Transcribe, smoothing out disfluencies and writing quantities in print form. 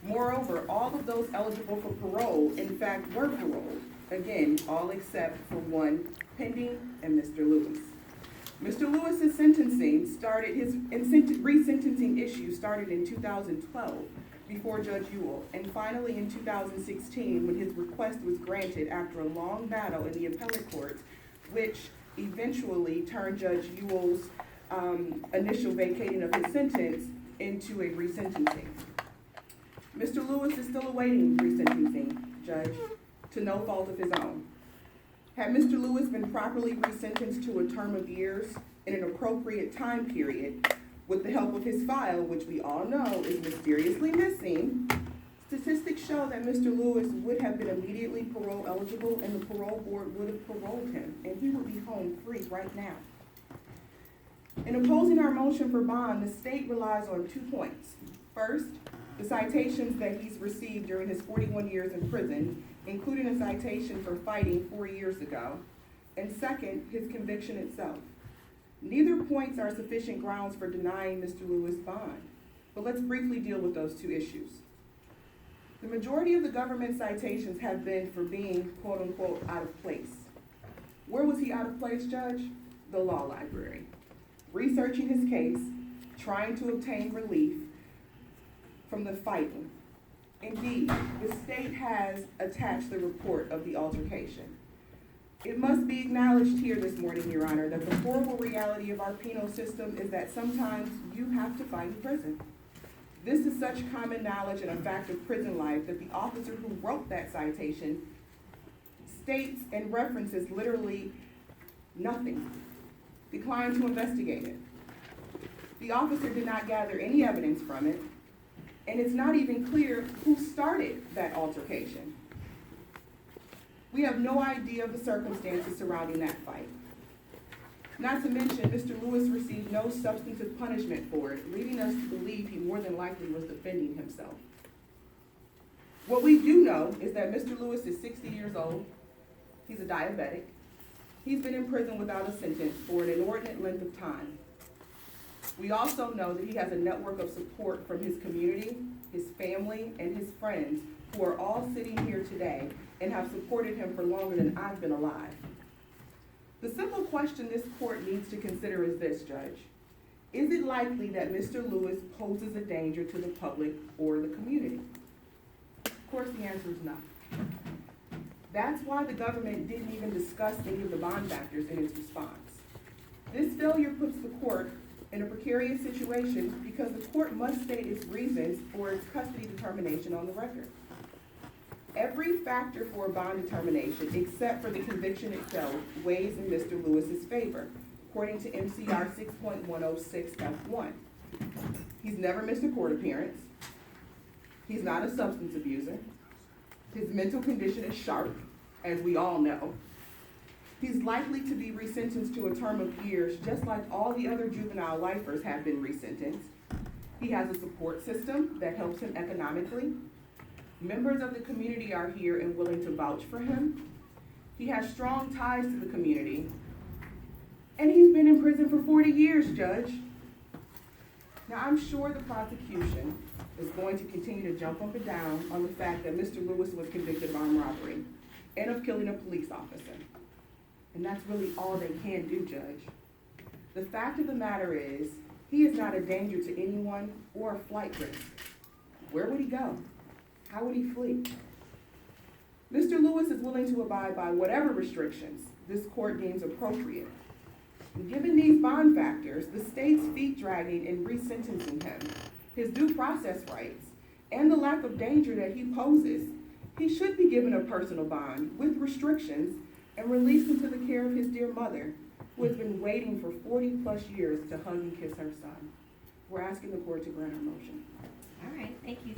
Moreover, all of those eligible for parole, in fact, were paroled. Again, all except for one pending and Mr. Lewis. Mr. Lewis's sentencing started, his resentencing issue started in 2012 before Judge Ewell, and finally in 2016 when his request was granted after a long battle in the appellate court, which eventually turned Judge Ewell's initial vacating of his sentence into a resentencing. Mr. Lewis is still awaiting resentencing, Judge, to no fault of his own. Had Mr. Lewis been properly resentenced to a term of years in an appropriate time period, with the help of his file, which we all know is mysteriously missing, statistics show that Mr. Lewis would have been immediately parole eligible and the parole board would have paroled him, and he would be home free right now. In opposing our motion for bond, the state relies on 2 points. First, the citations that he's received during his 41 years in prison, including a citation for fighting 4 years ago, and second, his conviction itself. Neither points are sufficient grounds for denying Mr. Lewis bond, but let's briefly deal with those 2 issues. The majority of the government citations have been for being, quote unquote, out of place. Where was he out of place, Judge? The law library. Researching his case, trying to obtain relief from the fighting. Indeed, the state has attached the report of the altercation. It must be acknowledged here this morning, Your Honor, that the horrible reality of our penal system is that sometimes you have to fight in prison. This is such common knowledge and a fact of prison life that the officer who wrote that citation states and references literally nothing, declined to investigate it. The officer did not gather any evidence from it, and it's not even clear who started that altercation. We have no idea of the circumstances surrounding that fight. Not to mention, Mr. Lewis received no substantive punishment for it, leading us to believe he more than likely was defending himself. What we do know is that Mr. Lewis is 60 years old. He's a diabetic. He's been in prison without a sentence for an inordinate length of time. We also know that he has a network of support from his community, his family, and his friends who are all sitting here today and have supported him for longer than I've been alive. The simple question this court needs to consider is this, Judge. Is it likely that Mr. Lewis poses a danger to the public or the community? Of course, the answer is no. That's why the government didn't even discuss any of the bond factors in its response. This failure puts the court in a precarious situation because the court must state its reasons for its custody determination on the record. Every factor for a bond determination, except for the conviction itself, weighs in Mr. Lewis's favor, according to MCR 6.106F1. He's never missed a court appearance. He's not a substance abuser. His mental condition is sharp, as we all know. He's likely to be resentenced to a term of years, just like all the other juvenile lifers have been resentenced. He has a support system that helps him economically. Members of the community are here and willing to vouch for him. He has strong ties to the community. And he's been in prison for 40 years, Judge. Now, I'm sure the prosecution is going to continue to jump up and down on the fact that Mr. Lewis was convicted of armed robbery and of killing a police officer. And that's really all they can do, Judge. The fact of the matter is, he is not a danger to anyone or a flight risk. Where would he go? How would he flee? Mr. Lewis is willing to abide by whatever restrictions this court deems appropriate. And given these bond factors, the state's feet dragging in resentencing him, his due process rights, and the lack of danger that he poses, he should be given a personal bond with restrictions and released into the care of his dear mother, who has been waiting for 40 plus years to hug and kiss her son. We're asking the court to grant our motion. All right, thank you.